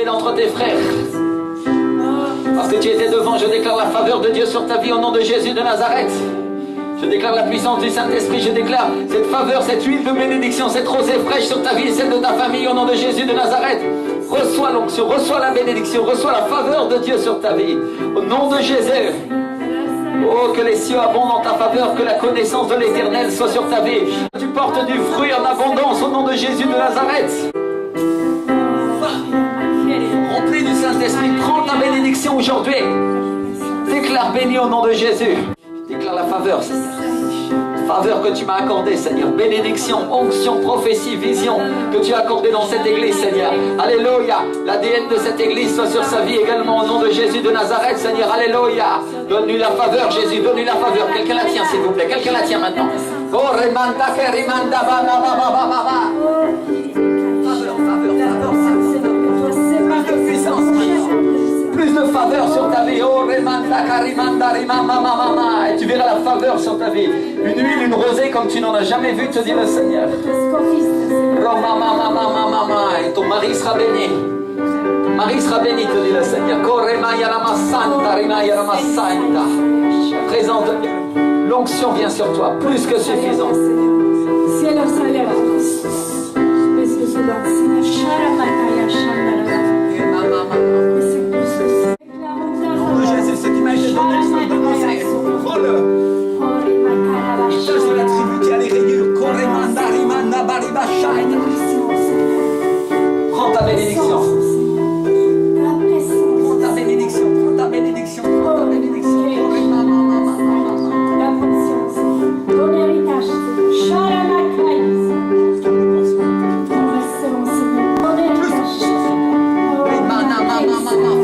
D'entre tes frères, parce que tu étais devant, je déclare la faveur de Dieu sur ta vie au nom de Jésus de Nazareth. Je déclare la puissance du Saint-Esprit, je déclare cette faveur, cette huile de bénédiction, cette rosée fraîche sur ta vie et celle de ta famille au nom de Jésus de Nazareth. Reçois l'onction, reçois la bénédiction, reçois la faveur de Dieu sur ta vie au nom de Jésus. Oh, que les cieux abondent en ta faveur, que la connaissance de l'Éternel soit sur ta vie. Tu portes du fruit en abondance au nom de Jésus de Nazareth. Rempli du Saint-Esprit, prends ta bénédiction aujourd'hui. Déclare béni au nom de Jésus. Déclare la faveur, Seigneur. Faveur que tu m'as accordée, Seigneur. Bénédiction, onction, prophétie, vision que tu as accordée dans cette église, Seigneur. Alléluia. L'ADN de cette église soit sur sa vie également au nom de Jésus de Nazareth, Seigneur. Alléluia. Donne-lui la faveur, Jésus. Donne-lui la faveur. Quelqu'un la tient, s'il vous plaît. Quelqu'un la tient maintenant. Oh, remanda, kerimanda, ba, ba, ba, ba, ba, ba. Plus de faveur sur ta vie. Oh, remanda, karimanda, rimama, mama. Et tu verras la faveur sur ta vie. Une huile, une rosée comme tu n'en as jamais vu, te dit le Seigneur. Et ton mari sera béni. Ton mari sera béni, te dit le Seigneur. Présente, l'onction vient sur toi, plus que suffisant. Jésus, ce qui m'a été donné, je te demande, prends-le. L'héritage de la tribu qui a les rayures. Prends ta bénédiction. Prends ta bénédiction. Prends ta bénédiction. Prends ta bénédiction. La conscience, ton héritage,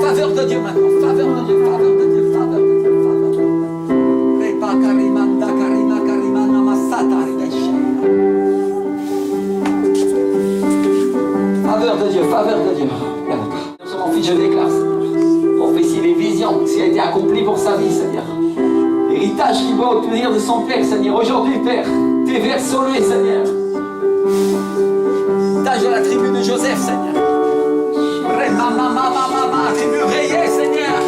faveur de Dieu maintenant. Faveur de Dieu. Faveur de Dieu. Faveur de Dieu. Faveur de Dieu. Faveur de Dieu. Faveur de Dieu. Sur mon fils, je déclare. Prophétie, les visions, ce qui a été accompli pour sa vie, Seigneur. L'héritage qui va obtenir de son Père, Seigneur. Aujourd'hui, Père, déverse sur lui, Seigneur. L'héritage de la tribu de Joseph, Seigneur. Tribu rayée, Seigneur,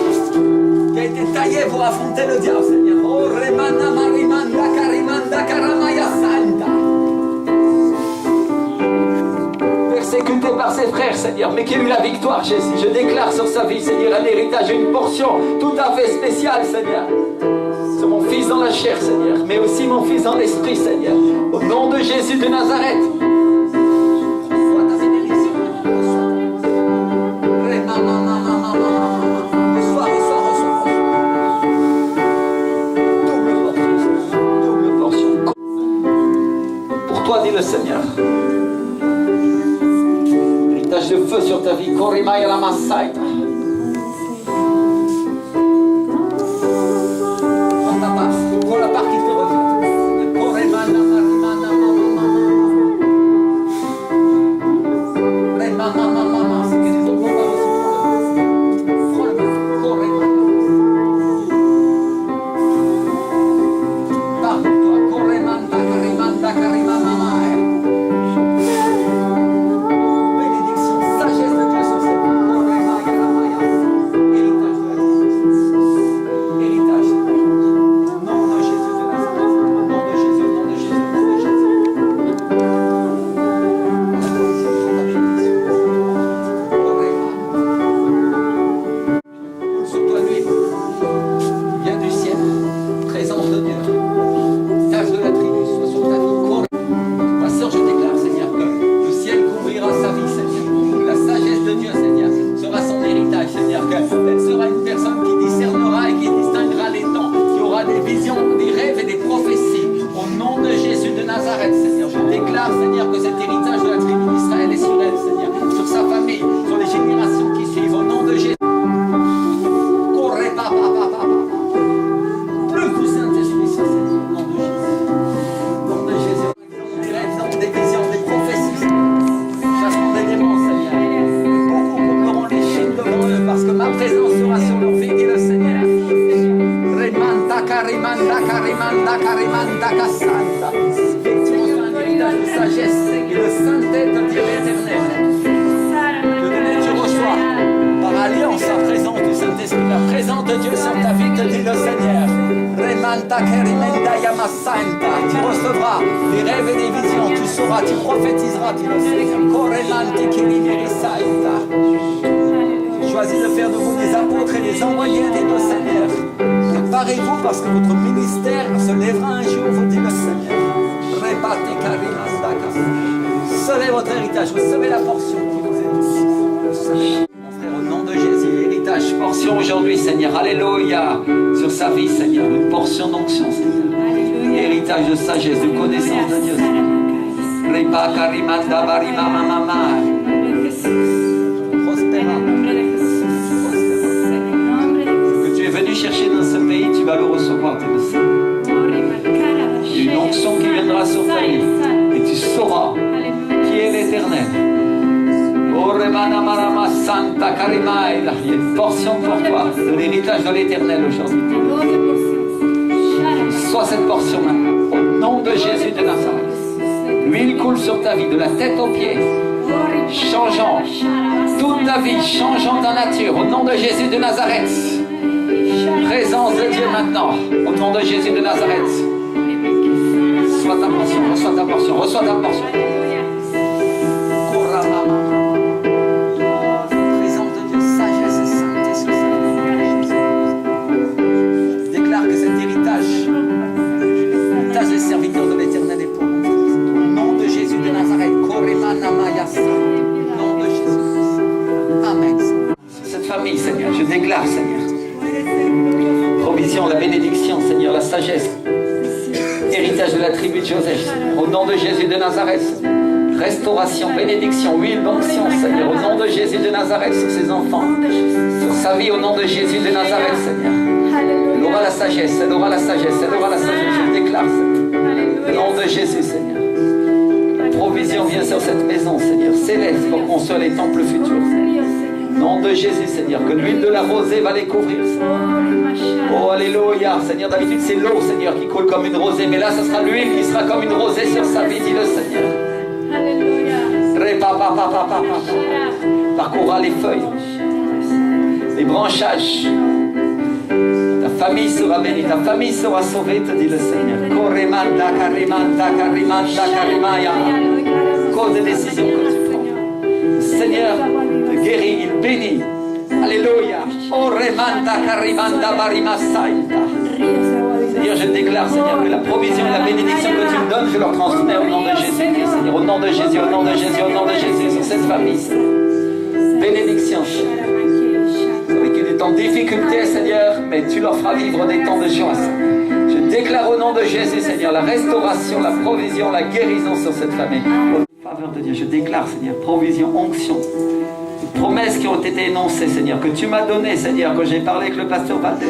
qui a été taillée pour affronter le diable, Seigneur. Oh, remana marimanda karimanda karamaya santa. Persécuté par ses frères, Seigneur, mais qui a eu la victoire, Jésus. Je déclare sur sa vie, Seigneur, un héritage, une portion tout à fait spéciale, Seigneur. C'est mon fils dans la chair, Seigneur, mais aussi mon fils dans l'esprit, Seigneur. Au nom de Jésus de Nazareth. Le Seigneur. Héritage de feu sur ta vie. Korimaya la Masaita. Prends ta part. Prends la part qui te revient. Korimana marimana mama. C'est que les autres n'ont pas reçu. Prends-le. Korimana. Parle-toi. Korimanda karimanda karimama. Des visions, des prophéties. Santa. Effectivement, c'est un héritage de sagesse et de sainteté de Dieu éternel. Que tu reçois par alliance la présence du Saint-Esprit, la présence de Dieu sur ta vie, te dit le Seigneur. Remanta kerimenda yama santa. Tu recevras des rêves et des visions, tu sauras, tu prophétiseras, dit le Seigneur. Koremanti kirimeri saita. Choisis de faire de vous des apôtres et des envoyés, dit le Seigneur. Préparez-vous parce que votre ministère se lèvera un jour, vous dit le Seigneur. Répate karimanda kasa. Recevez votre héritage, recevez la portion qui vous est donnée. Mon frère, au nom de Jésus, héritage, portion aujourd'hui, Seigneur. Alléluia. Sur sa vie, Seigneur. Une portion d'onction, Seigneur. Héritage de sagesse, de connaissance de Dieu. Repa karimanda barima mama. Prospéra. Ce que tu es venu chercher dans ce pays, tu vas le recevoir, tu le sais. Il y a une onction qui viendra sur ta vie. Et tu sauras qui est l'Éternel. Oh, Remana Marama Santa Karimaïla. Il y a une portion pour toi de l'héritage de l'Éternel aujourd'hui. Sois cette portion maintenant. Au nom de Jésus de Nazareth. L'huile coule sur ta vie, de la tête aux pieds. Changeant toute ta vie, changeant ta nature. Au nom de Jésus de Nazareth. Présence de Dieu maintenant. Au nom de Jésus de Nazareth. Reçois ta portion, reçois ta portion, reçois ta portion. Présence de Dieu, sagesse et sainteté sur sa vie. Je déclare que cet héritage des serviteurs de l'Éternel est pour nous. Au nom de Jésus de Nazareth. Au nom de Jésus. Amen. Cette famille, Seigneur, je déclare, Seigneur. Provision, la bénédiction, Seigneur, la sagesse. Héritage de la tribu de Joseph. Au nom de Jésus de Nazareth. Restauration, bénédiction, huile d'onction, Seigneur. Au nom de Jésus de Nazareth sur ses enfants. Sur sa vie, au nom de Jésus de Nazareth, Seigneur. Elle aura la sagesse, elle aura la sagesse, elle aura la sagesse. Je le déclare, Seigneur. Au nom de Jésus, Seigneur. Provision vient sur cette maison, Seigneur. Céleste pour construire les temples futurs. Au nom de Jésus, Seigneur. Que l'huile de la rosée va les couvrir, Seigneur. Oh, alléluia. Seigneur, d'habitude, c'est l'eau, Seigneur, qui coule comme une rosée. Mais là, ce sera l'huile qui sera comme une rosée sur sa vie, dit le Seigneur. Parcourra les feuilles, les branchages. Ta famille sera bénie, ta famille sera sauvée, te dit le Seigneur. Cause des décisions que tu prends. Le Seigneur te guérit, il bénit. Alléluia. Seigneur, je déclare, Seigneur, que la provision et la bénédiction que tu me donnes, je leur transmets au nom de Jésus, Seigneur. Au nom de Jésus, au nom de Jésus, au nom de Jésus, sur cette famille, Seigneur. Bénédiction, Seigneur. Avec des temps de difficulté, Seigneur, mais tu leur feras vivre des temps de joie, Seigneur. Je déclare au nom de Jésus, Seigneur, la restauration, la provision, la guérison sur cette famille. Au faveur de Dieu, je déclare, Seigneur, provision, onction. Les promesses qui ont été énoncées, Seigneur, que tu m'as données, Seigneur, que j'ai parlé avec le pasteur Valdez.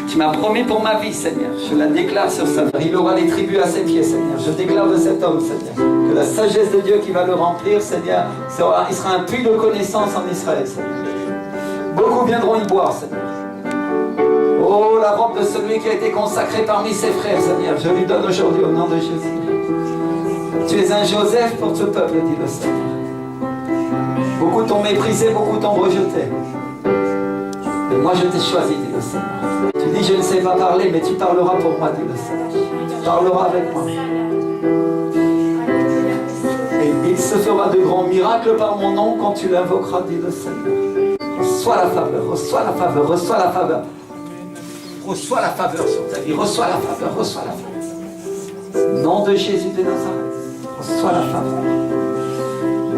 Tu m'as promis pour ma vie, Seigneur. Je la déclare sur sa vie. Il aura les tribus à ses pieds, Seigneur. Je déclare de cet homme, Seigneur, que la sagesse de Dieu qui va le remplir, Seigneur, il sera un puits de connaissance en Israël, Seigneur. Beaucoup viendront y boire, Seigneur. Oh, la robe de celui qui a été consacré parmi ses frères, Seigneur, je lui donne aujourd'hui au nom de Jésus. Tu es un Joseph pour ce peuple, dit le Seigneur. Beaucoup t'ont méprisé, beaucoup t'ont rejeté. Mais moi, je t'ai choisi, dit le Seigneur. Tu dis, je ne sais pas parler, mais tu parleras pour moi, dit le Seigneur. Tu parleras avec moi. Et il se fera de grands miracles par mon nom quand tu l'invoqueras, dit le Seigneur. Reçois la faveur, reçois la faveur, reçois la faveur. Reçois la faveur sur ta vie, reçois la faveur, reçois la faveur. Au nom de Jésus de Nazareth, reçois la faveur.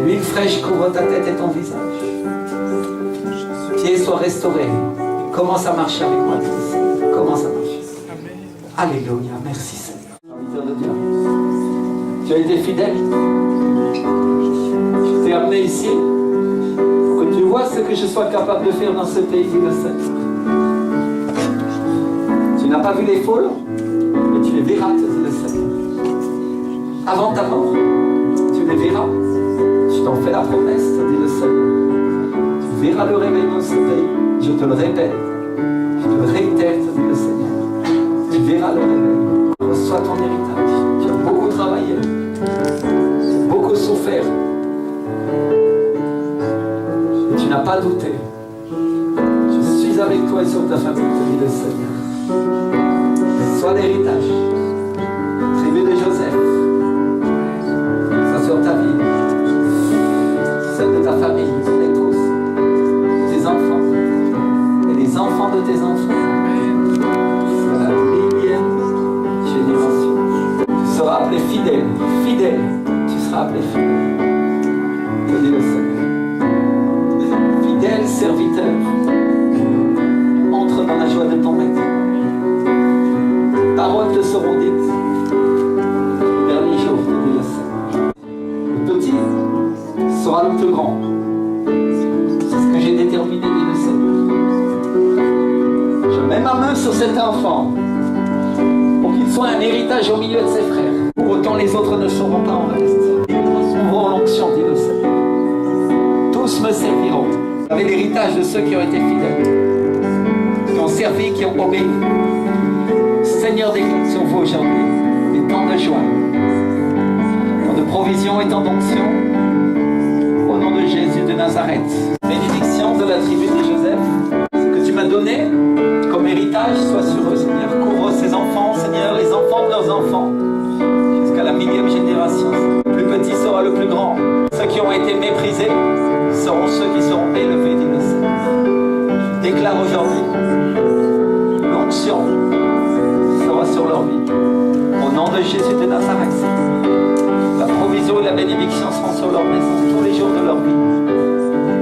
L'huile fraîche couvre ta tête et ton visage. Pieds soient restaurés. Commence à marcher avec moi. Commence à marcher. Alléluia. Merci Seigneur. Serviteur de Dieu. Tu as été fidèle. Je t'ai amené ici pour que tu vois ce que je sois capable de faire dans ce pays, dit le Seigneur. Tu n'as pas vu les foules, mais tu les verras, te dit le Seigneur. Avant ta mort, tu les verras. Je t'en fais la promesse, te dit le Seigneur. Tu verras le réveil dans ce pays. Je te le répète. Je te le réitère, te dit le Seigneur. Tu verras le réveil. ton héritage. Tu as beaucoup travaillé, beaucoup souffert. Et tu n'as pas douté. Je suis avec toi et sur ta famille, te dit le Seigneur. Sois l'héritage. Tribu de Joseph. Sois sur ta vie. Celle de ta famille, ton épouse, tes enfants et les enfants de tes enfants. C'est la millième génération. Tu seras appelé fidèle, fidèle. Tu seras appelé fidèle. Te dit le Seigneur. Fidèle serviteur. Entre dans la joie de ton maître. Paroles te seront dites. Dernier jour, te dit le Seigneur. Le petit sera le plus grand. C'est ce que j'ai déterminé, dit le Seigneur. Je mets ma main sur cet enfant pour qu'il soit un héritage au milieu de ses frères. Pour autant les autres ne seront pas en reste. Ils recevront l'onction, dit le Seigneur. Tous me serviront. Vous avez l'héritage de ceux qui ont été fidèles, qui ont servi, qui ont obéi. Seigneur, déclare sur vous aujourd'hui des temps de joie, temps de provision et temps d'onction. Au nom de Jésus de Nazareth, bénédiction de la tribu de Joseph, ce que tu m'as donné comme héritage, soit sur eux, Seigneur. Couvre ces enfants, Seigneur, les enfants de leurs enfants, jusqu'à la millième génération. Le plus petit sera le plus grand. Ceux qui ont été méprisés seront ceux qui seront élevés, dit le Seigneur. Je déclare aujourd'hui l'onction sera sur leur vie. Au nom de Jésus de Nazareth, la provision et la bénédiction seront sur leur maison tous les jours de leur vie.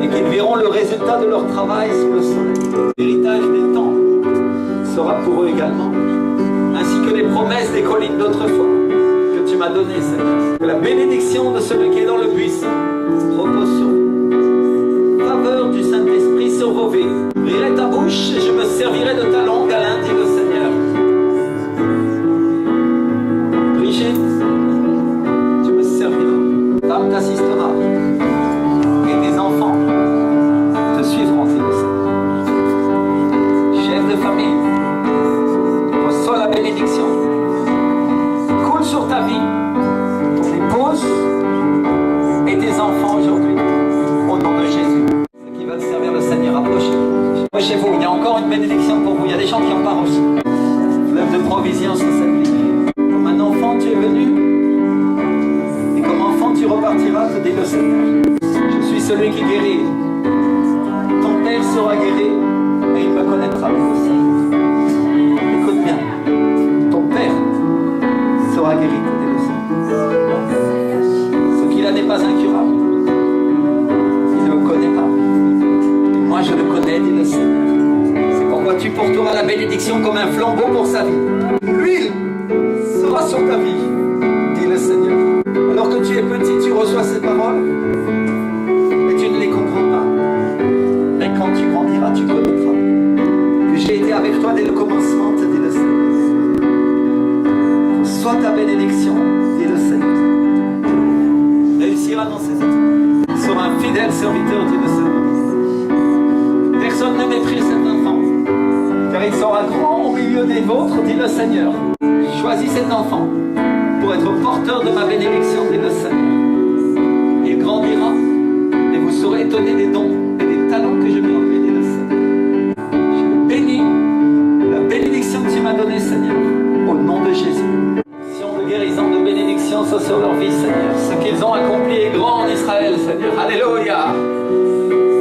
Et qu'ils verront le résultat de leur travail sous le soleil. L'héritage des temps sera pour eux également. Ainsi que les promesses des collines d'autrefois que tu m'as données, Seigneur. Que la bénédiction de celui qui est dans le buisson repose sur vous. Faveur du Saint-Esprit sur vos vies. J'ouvrirai ta bouche et je me servirai de ta langue, Alain, dit le Seigneur. Brigitte, tu me serviras. Femme t'assistera. Et tes enfants te suivront, dit le Seigneur. Chef de famille, reçois la bénédiction. Coule sur ta vie, ton épouse et tes enfants aujourd'hui. Au nom de Jésus. Ceux qui veulent servir le Seigneur, approchez-vous. Approchez-vous, il y a encore une bénédiction pour vous. Il y a des gens qui n'ont pas reçu. Fleuve de provision sur cette vie. Comme un enfant, tu es venu. Et comme enfant, tu repartiras, te dit le Seigneur. Je suis celui qui guérit. Ton père sera guéri et il me connaîtra, dit le Seigneur. Écoute bien. Ton père sera guéri, te dit le Seigneur. Ce qu'il a n'est pas incurable. Il ne le connaît pas. Et moi, je le connais, dit le Seigneur. C'est pourquoi tu porteras la bénédiction comme un flambeau pour sa vie. L'huile sera sur ta vie, dit le Seigneur. Alors que tu es petit, tu reçois ces paroles et tu ne les comprends pas. Mais quand tu grandiras, tu connaîtras que j'ai été avec toi dès le commencement, te dit le Seigneur. Sois ta bénédiction, dit le Seigneur. Réussira dans ses études. Sera un fidèle serviteur, dit le Seigneur. Personne ne méprise cet enfant, car il sera grand au milieu des vôtres, dit le Seigneur. Choisis cet enfant pour être porteur de ma bénédiction, dit le Seigneur. Il grandira et vous serez étonnés des dons et des talents que je lui ai envoyés, dit le Seigneur. Je bénis la bénédiction que tu m'as donnée, Seigneur, au nom de Jésus. De guérison, de bénédiction soit sur leur vie, Seigneur. Ce qu'ils ont accompli est grand en Israël, Seigneur. Alléluia.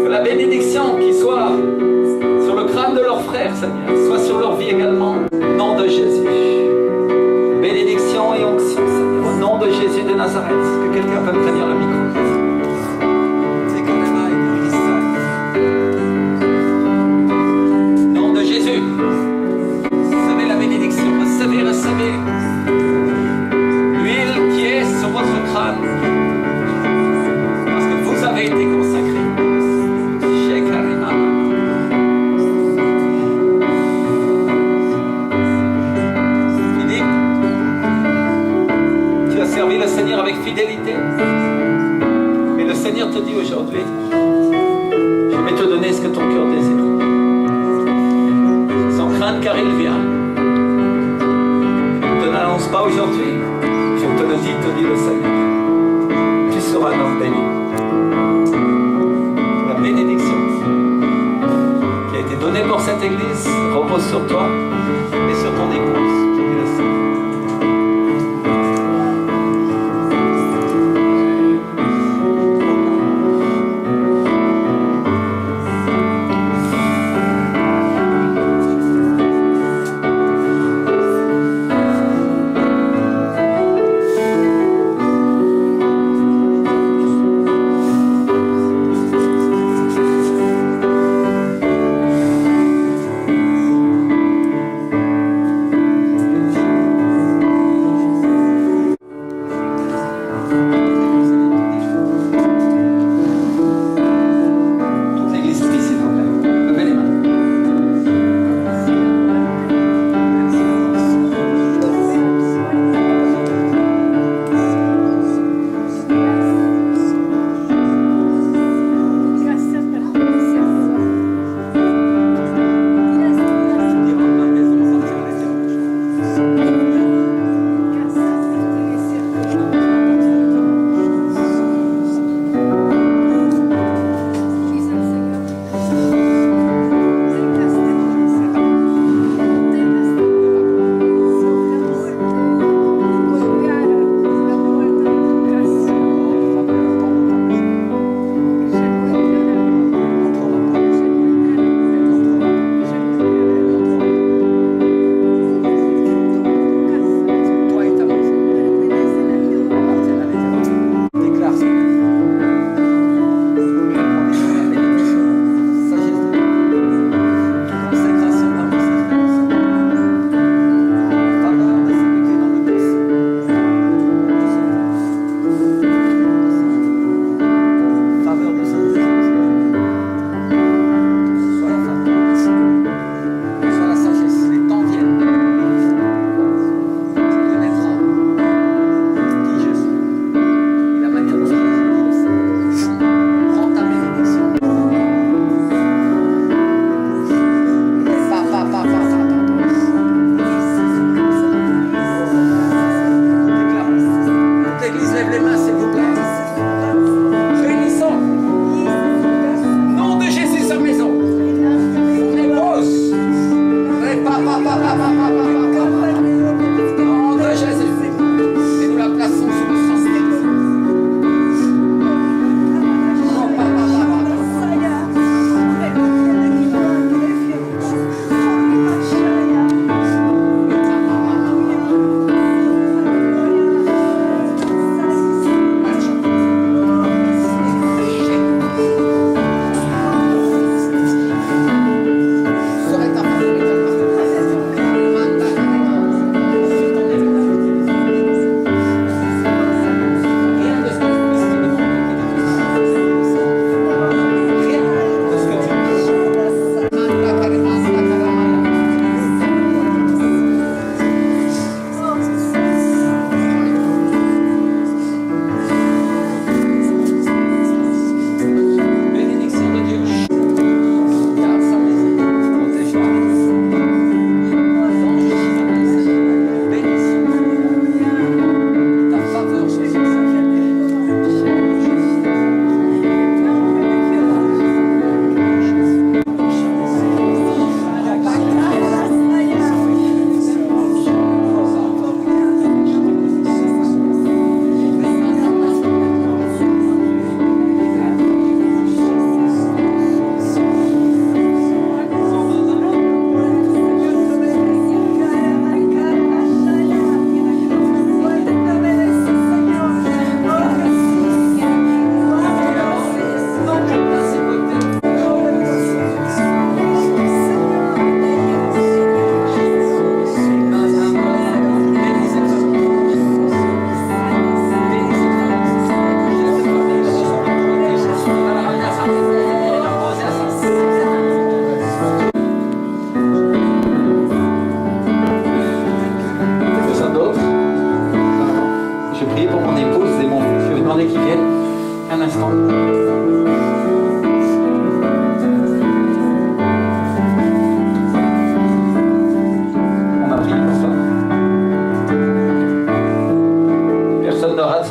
Que la bénédiction qui soit sur le crâne de leurs frères, Seigneur, soit sur leur vie également. Au nom de Jésus. Bénédiction et onction, Seigneur. Au nom de Jésus de Nazareth. Est-ce que quelqu'un peut me tenir le micro? Au nom de Jésus. Recevez la bénédiction. Recevez, recevez. L'huile qui est sur votre crâne. Parce que vous avez été consacrés. Servi le Seigneur avec fidélité. Et le Seigneur te dit aujourd'hui, je vais te donner ce que ton cœur désire. Sans crainte car il vient. Je ne te l'annonce pas aujourd'hui, je te le dis, te dit le Seigneur. Tu seras un homme béni. La bénédiction qui a été donnée pour cette église repose sur toi et sur ton épouse, te dit le Seigneur.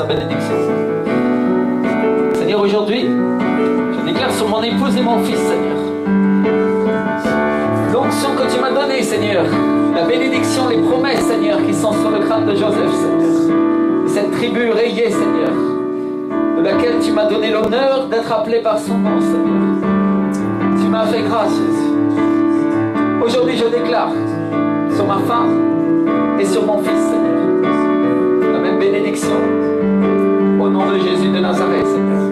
bénédiction. Seigneur, aujourd'hui, je déclare sur mon épouse et mon fils, Seigneur, l'onction que tu m'as donnée, Seigneur, la bénédiction, les promesses, Seigneur, qui sont sur le crâne de Joseph, Seigneur, cette tribu rayée, Seigneur, de laquelle tu m'as donné l'honneur d'être appelé par son nom, Seigneur. Tu m'as fait grâce, Jésus. Aujourd'hui, je déclare sur ma femme et sur mon fils, Seigneur, la même bénédiction, au nom de Jésus de Nazareth, Seigneur.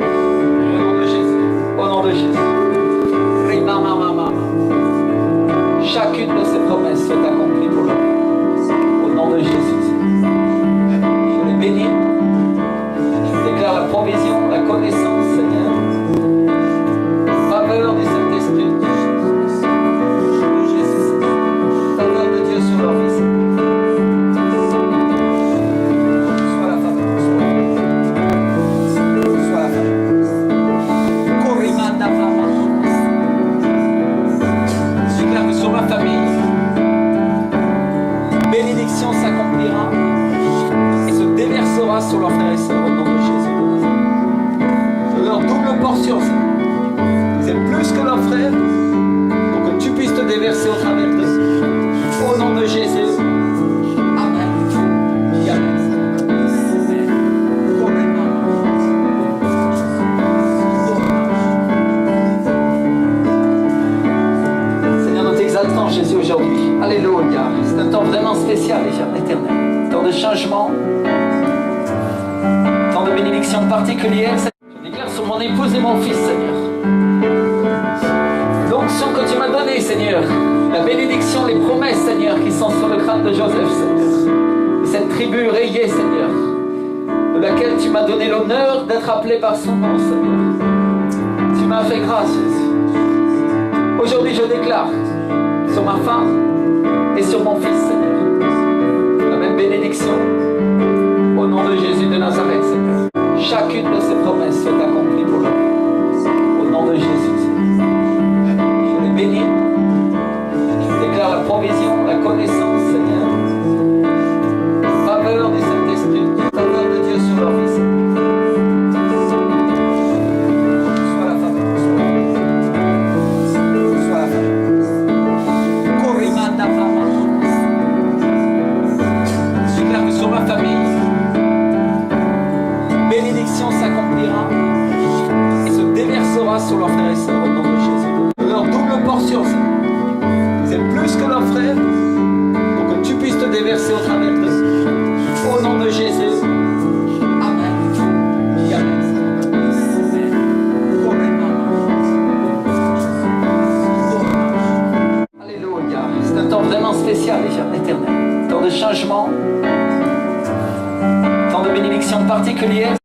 Au nom de Jésus, au nom de Jésus. Chacune de ces promesses soit accomplie pour l'homme. Au nom de Jésus. Je les bénis. Je déclare la provision, la connaissance, Seigneur. Faveur du Saint-Esprit. De Jésus. Faveur de Dieu sur leur vie. Sois la faveur. Sois la faveur. Korimanda Fama. Je déclare que sur ma famille, bénédiction s'accomplira et se déversera sur leurs frères et sœurs au nom de Jésus. De leur double portion, vous êtes plus que leurs frères, pour que tu puisses te déverser au travers d'eux. Au nom de Jésus. Amen. Amen. Seigneur, nous t'exaltons, Jésus, aujourd'hui. Alléluia. C'est un temps vraiment spécial, éternel. Un temps de changement. Un temps de bénédiction particulière. Je déclare sur mon épouse et mon fils, Seigneur, l'onction que tu m'as donnée, Seigneur, la bénédiction, les promesses, Seigneur, qui sont sur le crâne de Joseph, Seigneur, cette tribu rayée, Seigneur, de laquelle tu m'as donné l'honneur d'être appelé par son nom, Seigneur. Tu m'as fait grâce, Jésus. Aujourd'hui, je déclare sur ma femme et sur mon fils, Seigneur, la même bénédiction, au nom de Jésus de Nazareth, Seigneur. Chacune de ces promesses soit accomplie pour l'homme. Au nom de Jésus. Je les bénis. Je déclare la provision, la connaissance, Seigneur. Faveur du Saint-Esprit. Faveur de Dieu sur leur vie, Seigneur. Sois la faveur. Sois la faveur. Korimanda Fama. Je déclare que sur ma famille, bénédiction s'accomplira et se déversera sur leurs frères et sœurs au nom de Jésus. De leur double portion, vous êtes plus que leurs frères, pour que tu puisses te déverser au travers d'eux. Au nom de Jésus. Amen. Alléluia. C'est un temps vraiment spécial, éternel. Un temps de changement. Un temps de bénédiction particulière.